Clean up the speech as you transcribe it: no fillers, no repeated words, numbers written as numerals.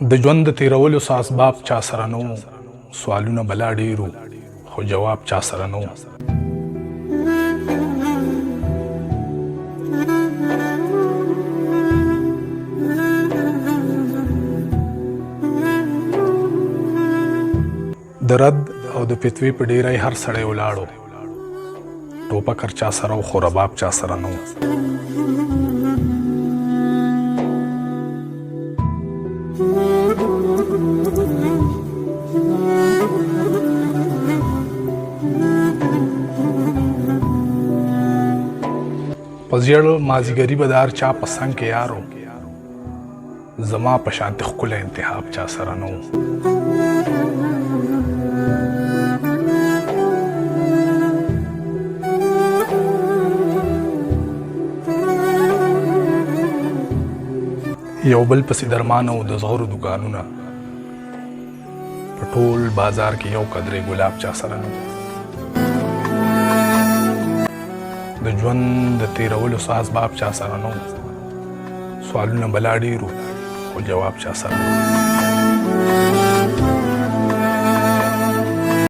د ژوند د تیرولو څه اسباب چا سره نه وو، سوالونه بلا ډېر وو خو جواب چا سره نه وو. د رد او د فتوی په ډیری هر سړی ولاړو، ټوپکر چا سره و خو رباب چا سره نه و. په زیړ مازیګري به د هر چا په څنګ کې یارو، زما په شانتې ښکلی انتخاب چا سره نه و. یو بل پسې درمانه و د زغرو دوکانونه، په ټول بازار کې یو قدرې ګلاب چا سره نه و. د ژوند د تیرولو څه اسباب چا سره نه و، سوالونه بلا ډېر وو خو جواب چا سره نه و.